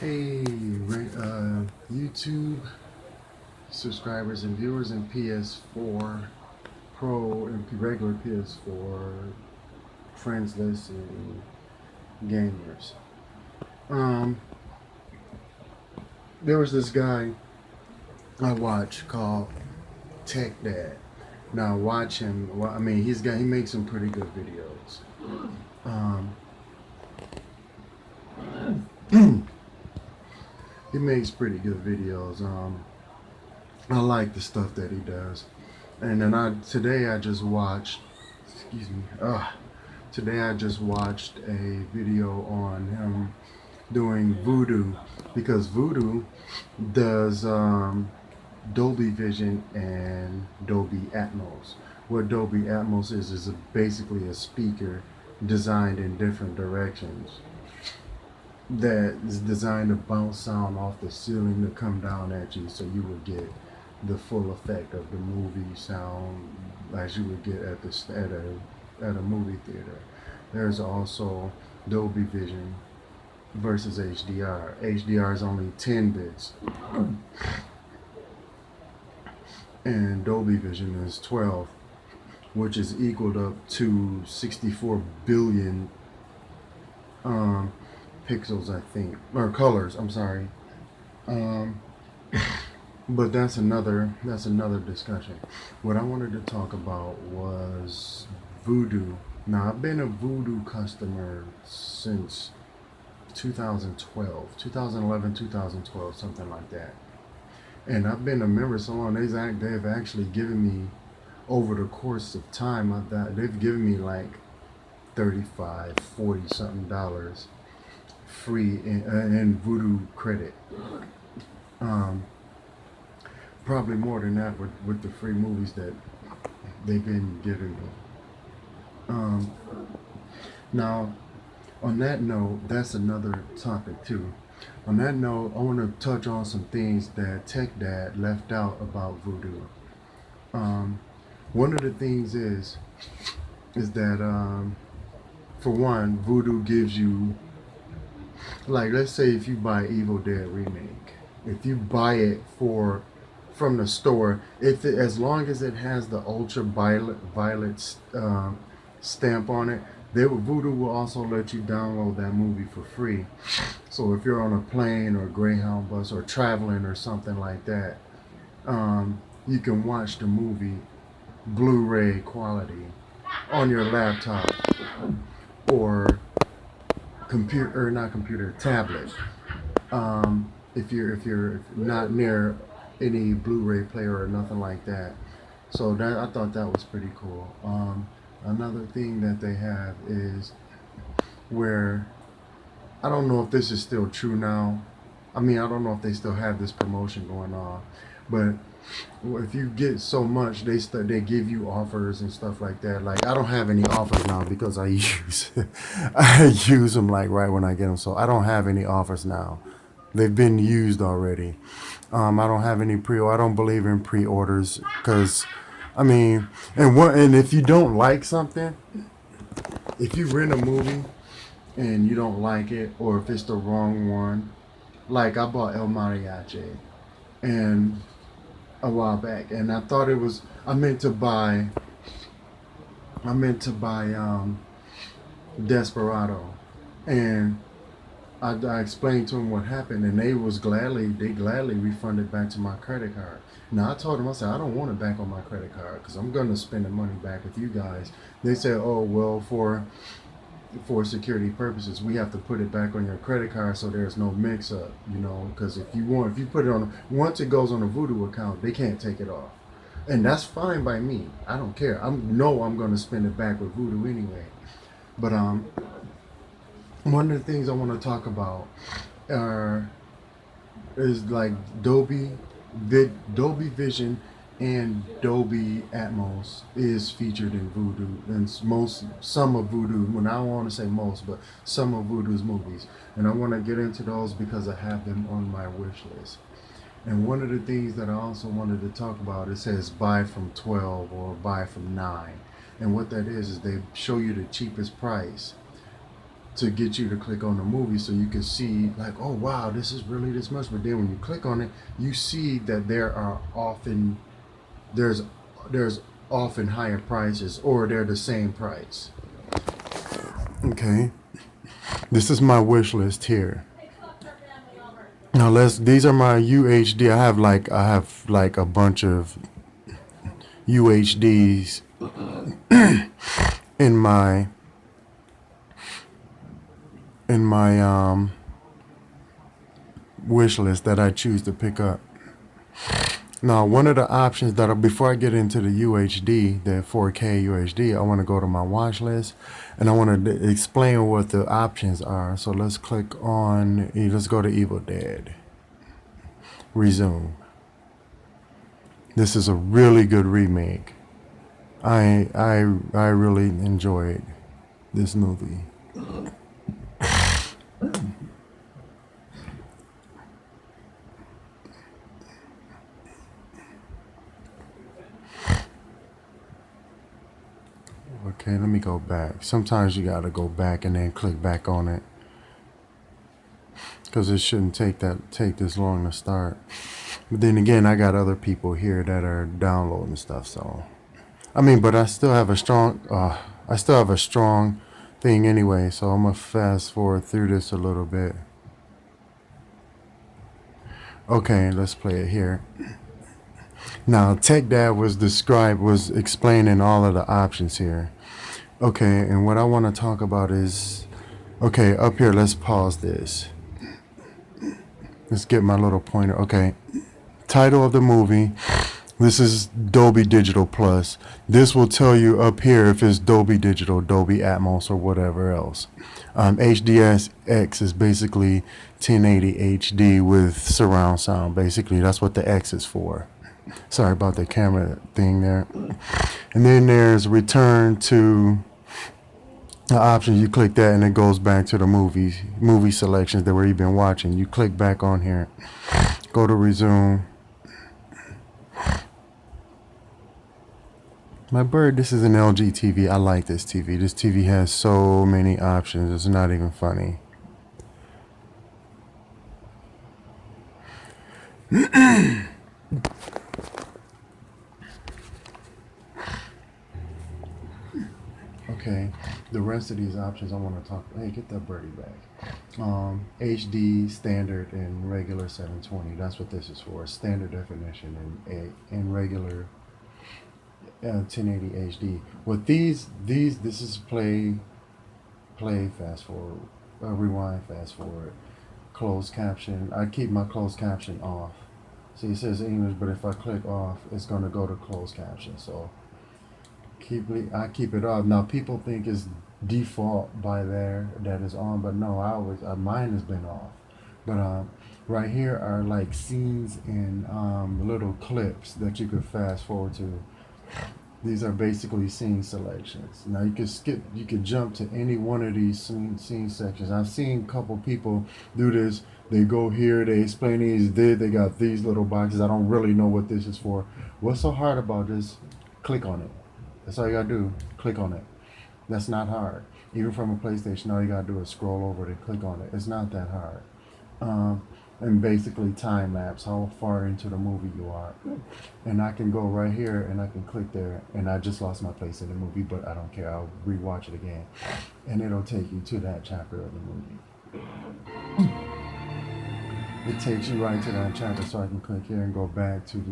Hey, YouTube subscribers and viewers and PS4 Pro and regular PS4 friendless and gamers. Um, there was this guy I watch called Tech Dad. Now watch him. Well, I mean, he makes some pretty good videos. Um, he makes pretty good videos. I like the stuff that he does. And then today I just watched, excuse me, today I just watched a video on him doing VUDU, because VUDU does Dolby Vision and Dolby Atmos. What Dolby Atmos is basically a speaker designed in different directions that is designed to bounce sound off the ceiling to come down at you, so you would get the full effect of the movie sound as you would get at a movie theater. There's also Dolby Vision versus HDR. HDR is only 10 bits, and Dolby Vision is 12, which is equaled up to 64 billion pixels, I think, or colors. I'm sorry. But that's another discussion. What I wanted to talk about was VUDU. Now, I've been a VUDU customer since 2012, 2011, 2012, something like that. And I've been a member so long, they've actually given me, over the course of time, they've given me like 35, 40 something dollars free in VUDU credit. Probably more than that with the free movies that they've been giving me. Now, on that note, that's another topic too. On that note, I want to touch on some things that Tech Dad left out about VUDU. One of the things is that for one, VUDU gives you, like, let's say if you buy Evil Dead Remake, if you buy it from the store, as long as it has the ultraviolet stamp on it, VUDU will also let you download that movie for free. So if you're on a plane or a Greyhound bus or traveling or something like that, you can watch the movie Blu-ray quality on your laptop or tablet. If you're not near any Blu-ray player or nothing like that. So I thought that was pretty cool. Another thing that they have is where, I don't know if this is still true now. I mean, I don't know if they still have this promotion going on, but if you get so much, they give you offers and stuff like that. Like, I don't have any offers now because I use them like right when I get them. So I don't have any offers now. They've been used already. I don't have any I don't believe in pre-orders, because, I mean, and if you don't like something, if you rent a movie and you don't like it, or if it's the wrong one, like I bought El Mariachi and a while back, and I thought it was, I meant to buy Desperado, and I explained to them what happened, and they gladly refunded back to my credit card. Now, I told them, I said, I don't want it back on my credit card because I'm going to spend the money back with you guys. They said, oh, well, for security purposes, we have to put it back on your credit card so there's no mix-up, because if you put it on, once it goes on a VUDU account, they can't take it off. And that's fine by me. I don't care. I'm going to spend it back with VUDU anyway. But one of the things I want to talk about is like Dolby Vision and Dolby Atmos is featured in VUDU, and some of VUDU. When I don't want to say most, but some of VUDU's movies, and I want to get into those because I have them on my wish list. And one of the things that I also wanted to talk about, it says buy from 12 or buy from 9, and what that is they show you the cheapest price to get you to click on the movie so you can see like, oh wow, this is really this much. But then when you click on it, you see that there's there's often higher prices, or they're the same price. Okay, this is my wish list here. Now these are my UHD. I have like a bunch of UHDs in my wish list that I choose to pick up. Now, one of the options before I get into the UHD, the 4K UHD, I want to go to my watch list and I want to explain what the options are. So let's let's go to Evil Dead. Resume. This is a really good remake. I really enjoyed this movie. Okay, let me go back. Sometimes you gotta go back and then click back on it, because it shouldn't take this long to start. But then again, I got other people here that are downloading stuff, so I mean, but I still have a strong thing anyway, so I'm gonna fast forward through this a little bit. Okay, let's play it here. Now, Tech Dad was explaining all of the options here. Okay, and what I want to talk about is, okay, up here, let's pause this. Let's get my little pointer. Okay, title of the movie. This is Dolby Digital Plus. This will tell you up here if it's Dolby Digital, Dolby Atmos, or whatever else. HDX is basically 1080 HD with surround sound. Basically, that's what the X is for. Sorry about the camera thing there. And then there's return to the option. You click that and it goes back to the movie selections that we've been watching. You click back on here, go to resume. My bird, this is an LG TV. I like this TV. This TV has so many options. It's not even funny. Okay, the rest of these options I want to talk. Hey, get that birdie back. HD, standard, and regular 720. That's what this is for. Standard definition and regular 1080 HD. With this is play, fast forward, rewind, fast forward, closed caption. I keep my closed caption off. See, it says English, but if I click off, it's going to go to closed caption. So I keep it off. Now people think it's default by there that is on, but no, mine has been off. But right here are like scenes and little clips that you could fast forward to. These are basically scene selections. Now you could jump to any one of these scene sections. I've seen a couple people do this. They go here, they explain these, they got these little boxes. I don't really know what this is for. What's so hard about this? Click on it. That's all you gotta do. Click on it. That's not hard. Even from a PlayStation, all you gotta do is scroll over to click on it. It's not that hard. And basically time lapse how far into the movie you are. And I can go right here and I can click there, and I just lost my place in the movie, but I don't care. I'll rewatch it again, and it'll take you to that chapter of the movie. It takes you right to that chapter, so I can click here and go back to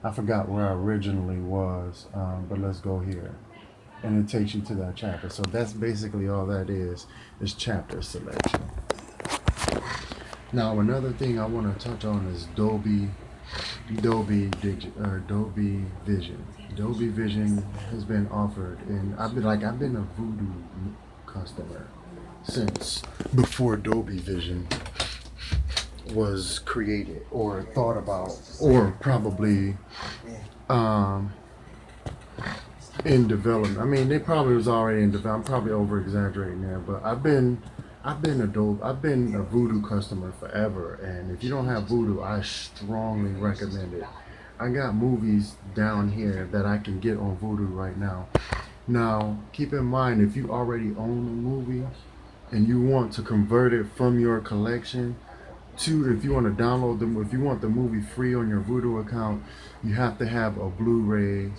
I forgot where I originally was, but let's go here. And it takes you to that chapter. So that's basically all that is chapter selection. Now, another thing I want to touch on is Dolby Vision. Dolby Vision has been offered, and I've been a VUDU customer since before Dolby Vision was created or thought about, or probably in development. I mean, they probably was already in development. I'm probably over exaggerating there, but I've been a VUDU customer forever, and if you don't have VUDU, I strongly recommend it. I got movies down here that I can get on VUDU right now. Now, keep in mind, if you already own a movie, and you want to convert it from your collection to, if you want to download them, if you want the movie free on your VUDU account, you have to have a Blu-ray,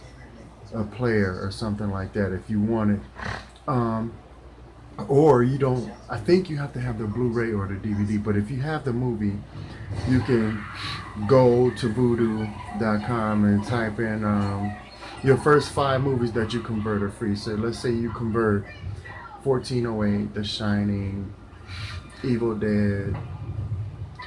a player or something like that if you want it. Or you don't, I think you have to have the Blu-ray or the DVD, but if you have the movie, you can go to VUDU.com and type in your first 5 movies that you convert are free. So let's say you convert 1408, The Shining, Evil Dead,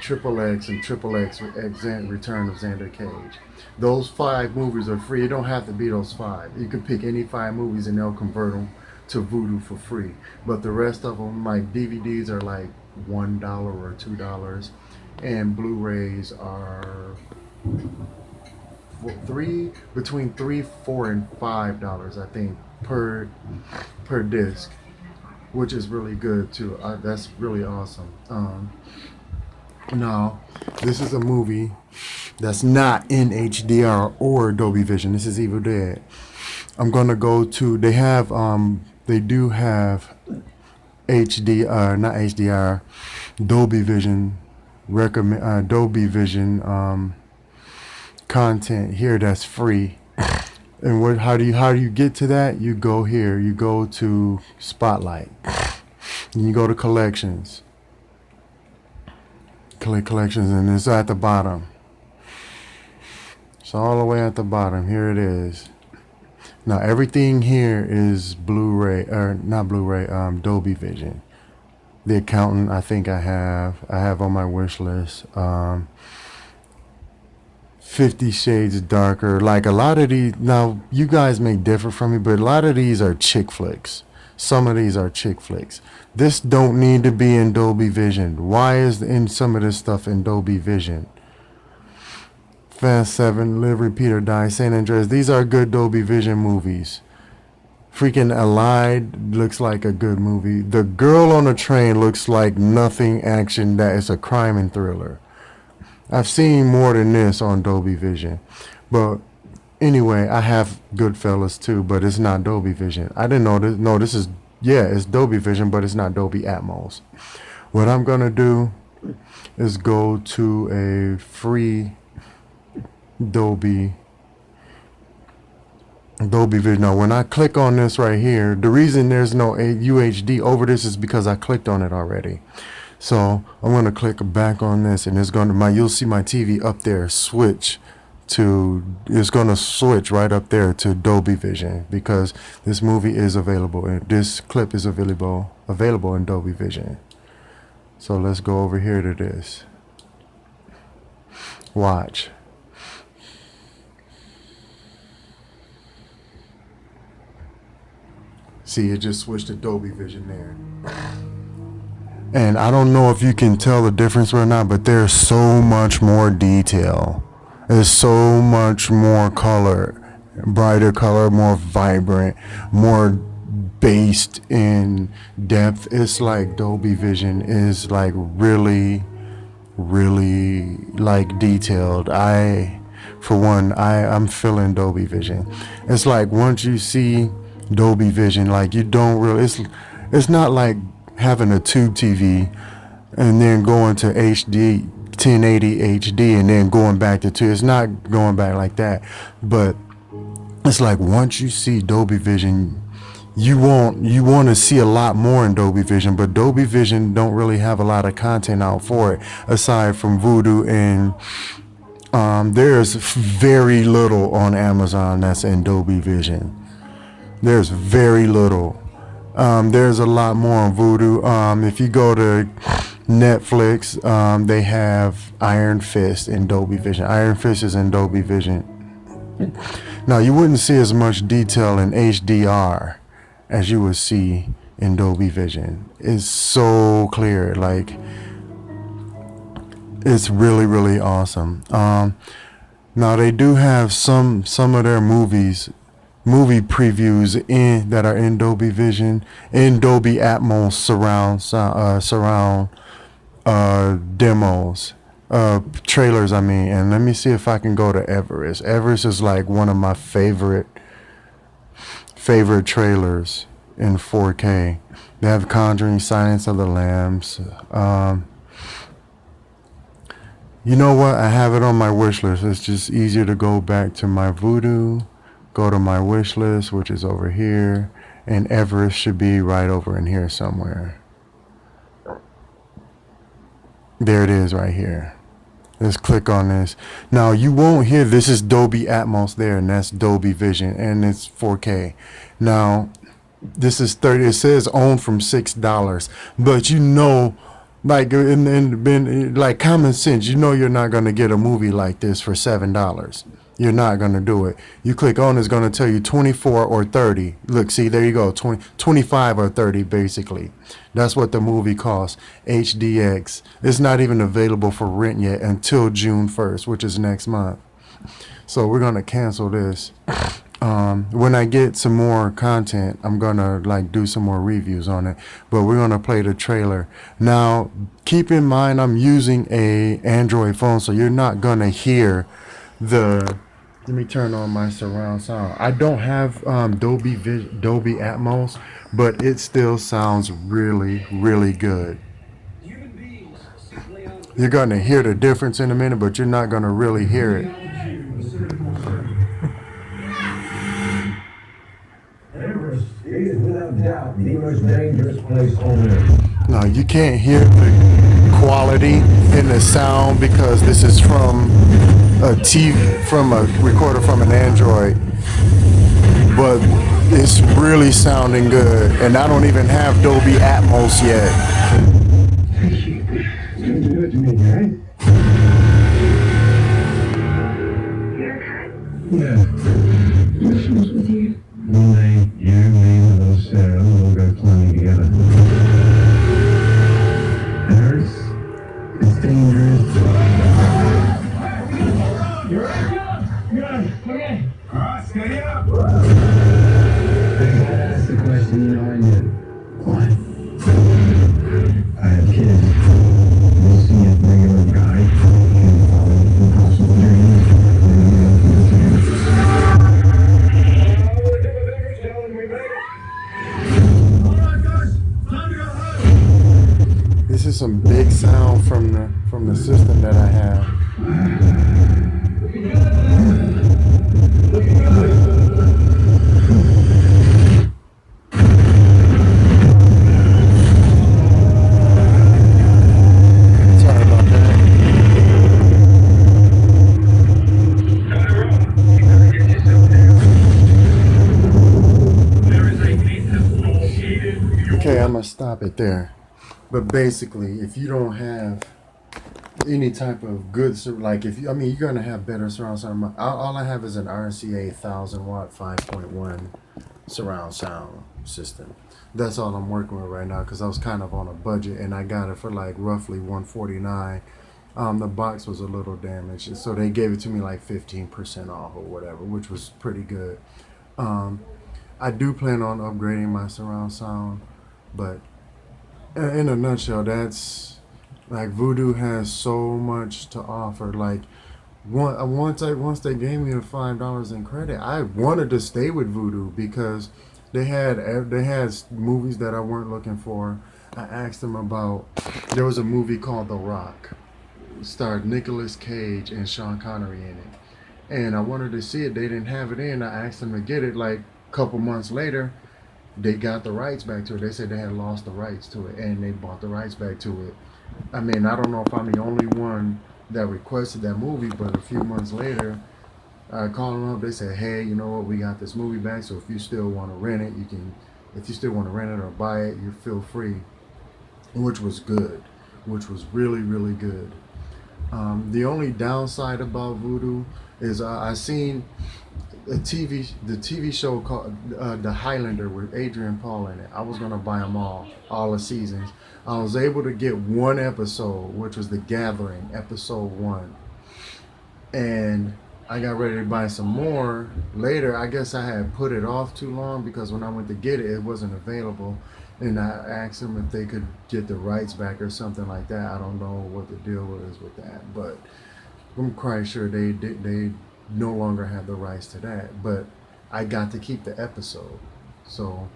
Triple X, and Triple X Return of Xander Cage. Those 5 movies are free. It don't have to be those 5. You can pick any 5 movies and they'll convert them to VUDU for free. But the rest of them, like DVDs, are like $1 or $2, and Blu-rays are between $3, $4, and $5, I think, per disc, which is really good too. That's really awesome. Now, this is a movie that's not in HDR or Dolby Vision. This is Evil Dead. I'm gonna go to. They do have HDR, not HDR, Dolby Vision. Dolby Vision content here that's free. And how do you get to that? You go here. You go to Spotlight. And you go to Collections. Click Collections, and it's at the bottom. It's all the way at the bottom. Here it is. Now everything here is Blu-ray, or not Blu-ray, Dolby Vision. The Accountant, I think I have on my wish list. 50 Shades Darker. Like a lot of these, now you guys may differ from me, but a lot of these are chick flicks. Some of these are chick flicks. This don't need to be in Dolby Vision. Why is some of this stuff in Dolby Vision? Fast 7, Live, Repeat, or Die, San Andreas. These are good Dolby Vision movies. Freaking Allied looks like a good movie. The Girl on the Train looks like nothing action. That is a crime and thriller. I've seen more than this on Dolby Vision. But anyway, I have Goodfellas too, but it's not Dolby Vision. I didn't know this. No, it's Dolby Vision, but it's not Dolby Atmos. What I'm going to do is go to a free Dolby Vision. Now, when I click on this right here, the reason there's no UHD over this is because I clicked on it already. So I'm going to click back on this, and it's going to you'll see my TV up there switch to, it's going to switch right up there to Dolby Vision, because this movie is available, and this clip is available in Dolby Vision. So let's go over here to this. Watch. See, it just switched to Dolby Vision there. And I don't know if you can tell the difference or not, but there's so much more detail. There's so much more color, brighter color, more vibrant, more based in depth. It's like Dolby Vision is like really, really like detailed. For one, I'm feeling Dolby Vision. It's like once you see Dolby Vision, like you don't really, it's not like having a tube TV and then going to HD 1080 HD and then going back to 2. It's not going back like that, but it's like once you see Dolby Vision, you want to see a lot more in Dolby Vision, but Dolby Vision don't really have a lot of content out for it aside from VUDU, and there's very little on Amazon that's in Dolby Vision. There's very little. There's a lot more on VUDU. If you go to Netflix, they have Iron Fist in Dolby Vision. Iron Fist is in Dolby Vision. Now, you wouldn't see as much detail in HDR as you would see in Dolby Vision. It's so clear. Like, it's really, really awesome. Now, they do have some of their movie previews that are in Dolby Vision, in Dolby Atmos surround demos, trailers, I mean. And let me see if I can go to Everest. Everest is like one of my favorite trailers in 4K. They have Conjuring, Silence of the Lambs. You know what? I have it on my wish list. It's just easier to go back to my VUDU, go to my wish list, which is over here, and Everest should be right over in here somewhere. There it is right here. Let's click on this. Now you won't hear this is Dolby Atmos there, and that's Dolby Vision, and it's 4K. Now this is 30. It says owned from $6, but you know, like like common sense, you know you're not gonna get a movie like this for $7. You're not gonna do it. You click on, it's gonna tell you 24 or 30. Look, see, there you go, 25 or 30 basically. That's what the movie costs. HDX. It's not even available for rent yet until June 1st, which is next month. So we're gonna cancel this. When I get some more content, I'm gonna like do some more reviews on it, but we're gonna play the trailer. Now keep in mind I'm using a Android phone, so you're not gonna hear the, let me turn on my surround sound. I don't have Dolby Atmos, but it still sounds really, really good. You're gonna hear the difference in a minute, but you're not gonna really hear it. Everest is without doubt the most dangerous place on earth. No, you can't hear the quality in the sound because this is from a recorder from an Android. But it's really sounding good, and I don't even have Dolby Atmos yet. You do it to me, right? Yeah. What's with you? One day, you, me, and little Sarah will go climbing together. It hurts. It's dangerous. You're right. Good. Okay. All right, steady up. That's the question you know I did. Why? I have kids. They see a regular guy and follow impossible dreams. This is some big sound from the system that I have. Sorry about that. Okay, I'm gonna stop it there. But basically, if you don't have any type of good, like if you, I mean, you're gonna have better surround sound. All I have is an RCA 1000-watt 5.1 surround sound system. That's all I'm working with right now because I was kind of on a budget and I got it for like roughly $149. The box was a little damaged, so they gave it to me like 15% off or whatever, which was pretty good. I do plan on upgrading my surround sound, but in a nutshell, that's like VUDU has so much to offer. Like once they gave me the $5 in credit, I wanted to stay with VUDU because they had movies that I weren't looking for. I asked them about, there was a movie called The Rock, it starred Nicolas Cage and Sean Connery in it, and I wanted to see it. They didn't have it in. I asked them to get it. Like a couple months later, they got the rights back to it. They said they had lost the rights to it, and they bought the rights back to it. I mean, I don't know if I'm the only one that requested that movie, but a few months later, I called them up. They said, hey, you know what, we got this movie back, so if you still want to rent it, you can. If you still want to rent it or buy it, you feel free, which was good, which was really, really good. The only downside about VUDU is I seen the TV show called The Highlander with Adrian Paul in it. I was gonna buy them all the seasons. I was able to get one episode, which was The Gathering, episode 1, and I got ready to buy some more later. I guess I had put it off too long because when I went to get it, it wasn't available. And I asked them if they could get the rights back or something like that. I don't know what the deal is with that, but I'm quite sure they no longer have the rights to that. But I got to keep the episode, so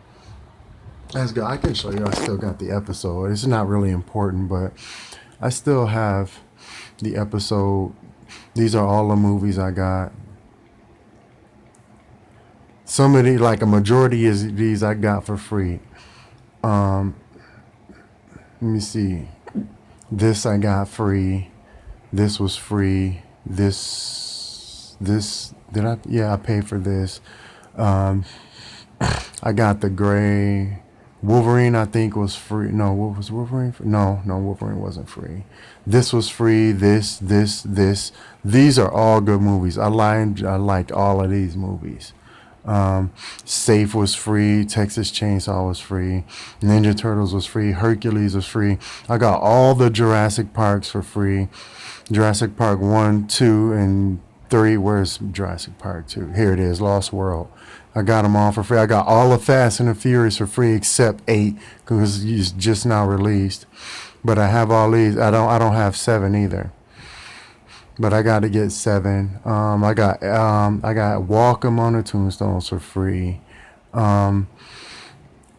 That's good. I can show you. I still got the episode. It's not really important, but I still have the episode. These are all the movies I got. Some of these, like a majority of these, I got for free. Um, Let me see. This I got free. This was free. This did I? Yeah, I paid for this. Um, I got the gray Wolverine. I think was free. No, what was Wolverine? No, Wolverine wasn't free. This was free. This. These are all good movies. I liked all of these movies. Safe was free. Texas Chainsaw was free. Ninja Turtles was free. Hercules was free. I got all the Jurassic Parks for free. Jurassic Park 1, 2, and 3. Where's Jurassic Park 2? Here it is, Lost World. I got them all for free. I got all of Fast and the Furious for free except 8 because it's just now released. But I have all these. I don't have 7 either. But I got to get 7. I got Walk Among the Tombstones for free.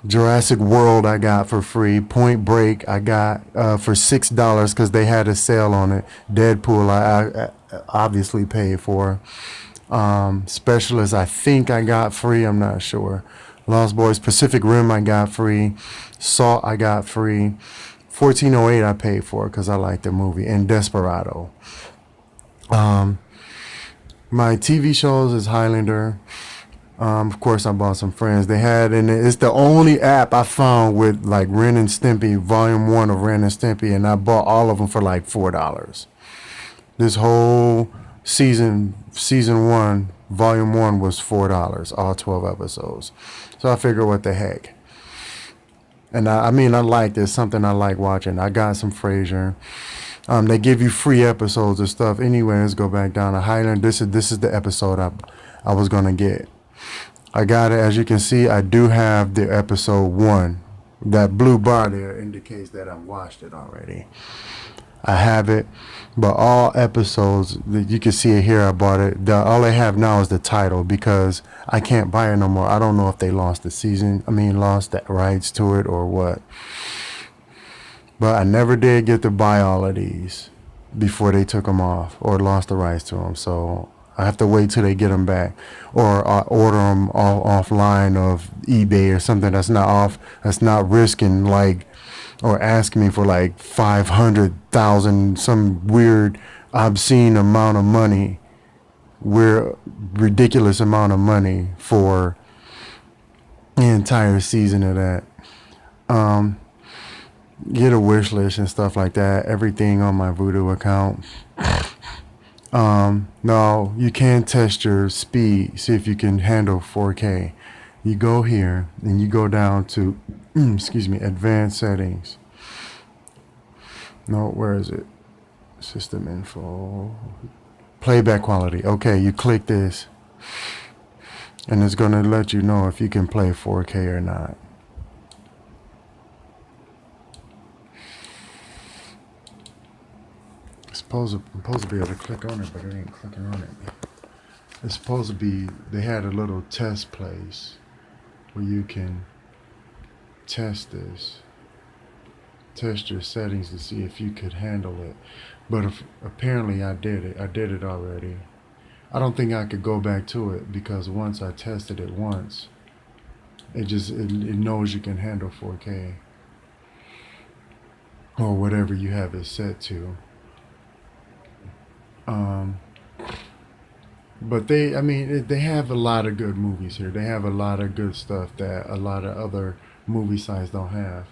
Jurassic World I got for free. Point Break I got for $6 because they had a sale on it. Deadpool I obviously paid for. Specialist I think I got free. I'm not sure. Lost Boys, Pacific Rim I got free. Salt I got free. 1408 I paid for because I liked the movie. And Desperado. My TV shows is Highlander. Of course, I bought some Friends. They had, and it's the only app I found with like Ren and Stimpy, Volume 1 of Ren and Stimpy, and I bought all of them for like $4. This whole season 1, Volume 1 was $4, all 12 episodes. So I figured, what the heck. And I mean, I like this, something I like watching. I got some Frasier. They give you free episodes of stuff. Anyway, let's go back down to Highland. This is the episode I was gonna get. I got it. As you can see, I do have the episode 1. That blue bar there indicates that I watched it already. I have it, but all episodes, you can see it here. I bought it. All I have now is the title because I can't buy it no more. I don't know if they lost lost the rights to it or what. But I never did get to buy all of these before they took them off or lost the rights to them. So I have to wait till they get them back, or order them offline of eBay or something that's not risking like, or asking me for like 500,000, some weird obscene amount of money, ridiculous amount of money for the entire season of that. Get a wish list and stuff like that. Everything on my VUDU account. No, you can test your speed. See if you can handle 4K. You go here and you go down to, advanced settings. No, where is it? System info. Playback quality. Okay, you click this. And it's going to let you know if you can play 4K or not. I'm supposed to be able to click on it, but it ain't clicking on it. It's supposed to be, they had a little test place where you can test your settings to see if you could handle it. But apparently I did it. I did it already. I don't think I could go back to it because once I tested it once, it knows you can handle 4K or whatever you have it set to. But they have a lot of good movies here. They have a lot of good stuff that a lot of other movie sites don't have.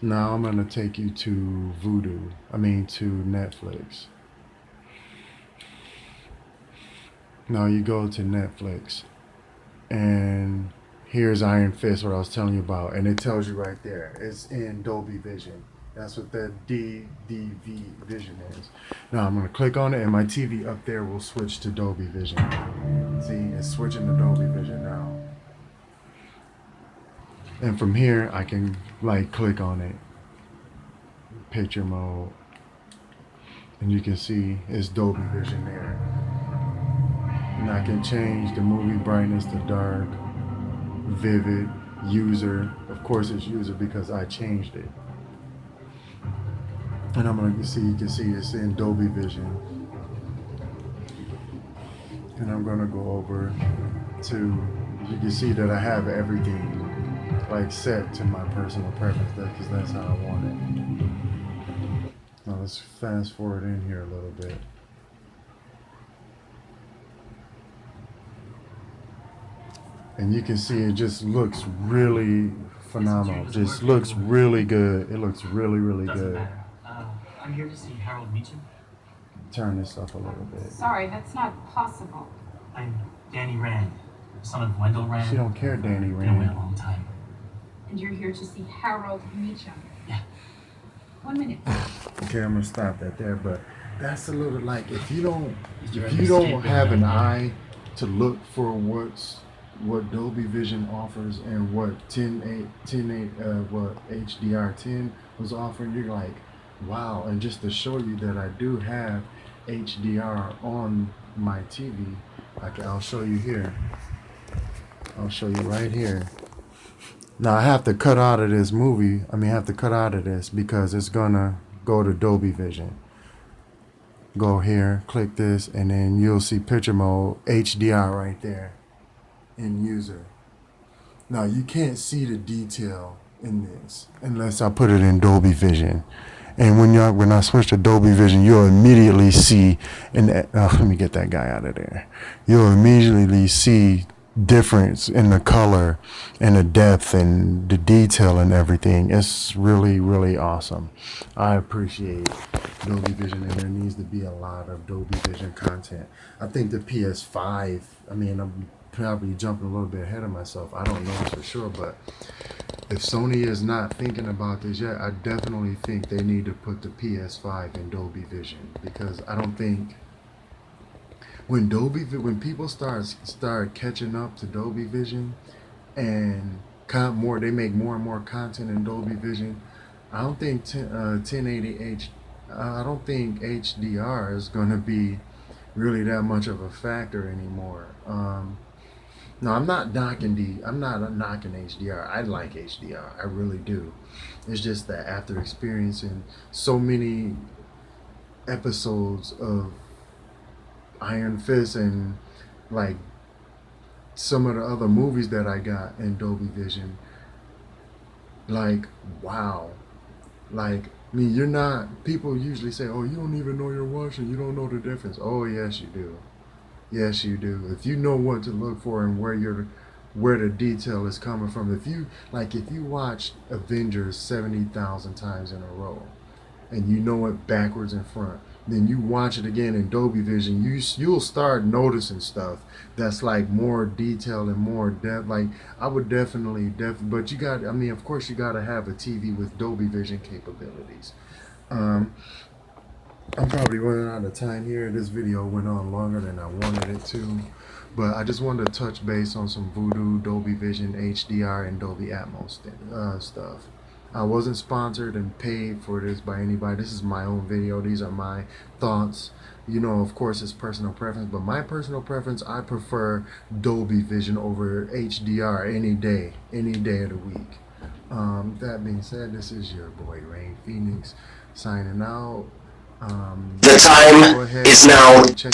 Now I'm gonna take you to to Netflix. Now you go to Netflix, and here's Iron Fist, what I was telling you about, and it tells you right there, it's in Dolby Vision. That's what the Dolby Vision is. Now I'm gonna click on it, and my TV up there will switch to Dolby Vision. See, it's switching to Dolby Vision now. And from here, I can click on it, picture mode, and you can see it's Dolby Vision there. And I can change the movie brightness to dark, vivid, user. Of course it's user because I changed it. And I'm gonna see, you can see it's in Dolby Vision. And I'm gonna go over to, you can see that I have everything like set to my personal preference, because that's how I want it. Now let's fast forward in here a little bit. And you can see it just looks really phenomenal. Just looks really good. It looks really, really good. I'm here to see Harold Meacham. Turn this up a little bit. Sorry, that's not possible. I'm Danny Rand, son of Wendell Rand. She don't care, Danny Been away a Rand. long time. And you're here to see Harold Meacham. Yeah. 1 minute. Okay, I'm gonna stop that there. But that's a little like, if you don't have an eye to look for what Dolby Vision offers and what what HDR10 was offering, you're like, wow. And just to show you that I do have HDR on my TV, I'll show you here. I'll show you right here. Now I have to cut out of this movie. I have to cut out of this because it's gonna go to Dolby Vision. Go here, click this, and then you'll see picture mode HDR right there in user. Now you can't see the detail in this unless I put it in Dolby Vision. And when I switch to Dolby Vision, you'll immediately see, let me get that guy out of there. You'll immediately see difference in the color and the depth and the detail and everything. It's really, really awesome. I appreciate Dolby Vision, and there needs to be a lot of Dolby Vision content. I think the PS5, I'm probably jumping a little bit ahead of myself. I don't know for sure, but if Sony is not thinking about this yet, I definitely think they need to put the PS5 in Dolby Vision, because I don't think when people start catching up to Dolby Vision and they make more and more content in Dolby Vision, I don't think 1080H, I don't think HDR is going to be really that much of a factor anymore. No, I'm not knocking HDR. I like HDR. I really do. It's just that after experiencing so many episodes of Iron Fist and like some of the other movies that I got in Dolby Vision, like, wow. Like, you're not, people usually say, oh, you don't even know you're watching, you don't know the difference. Oh, yes, you do. Yes, you do. If you know what to look for and where the detail is coming from. If you watch Avengers 70,000 times in a row and you know it backwards and front, then you watch it again in Dolby Vision, you'll start noticing stuff that's like more detail and more depth. Like, I would definitely, but you got, of course you got to have a TV with Dolby Vision capabilities. I'm probably running out of time here. This video went on longer than I wanted it to, but I just wanted to touch base on some VUDU, Dolby Vision, HDR, and Dolby Atmos stuff. I wasn't sponsored and paid for this by anybody. This is my own video. These are my thoughts. Of course, it's personal preference, but my personal preference, I prefer Dolby Vision over HDR any day of the week. That being said, this is your boy Rain Phoenix signing out. The time is now 10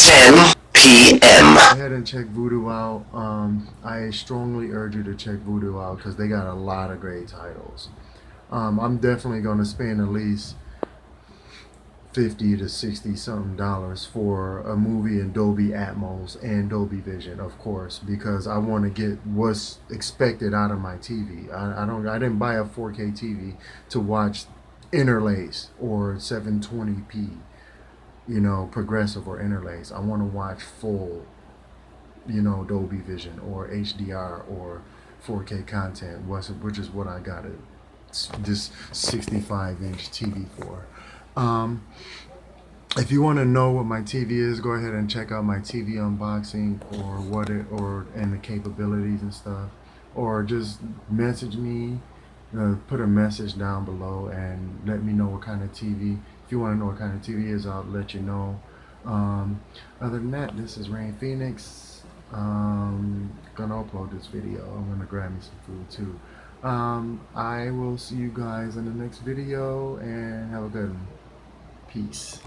p.m. Go ahead and check VUDU out. I strongly urge you to check VUDU out because they got a lot of great titles. I'm definitely going to spend at least $50 to $60 something for a movie in Dolby Atmos and Dolby Vision, of course, because I want to get what's expected out of my TV. I didn't buy a 4K TV to watch interlace or 720p, progressive or interlace. I want to watch full, Dolby Vision or HDR or 4K content, which is what I got this 65-inch TV for. If you want to know what my TV is, go ahead and check out my TV unboxing and the capabilities and stuff, or just message me. Put a message down below and let me know what kind of TV. If you want to know what kind of TV is, I'll let you know. Other than that, this is Rain Phoenix. Gonna upload this video. I'm gonna grab me some food too. I will see you guys in the next video, and have a good one. Peace.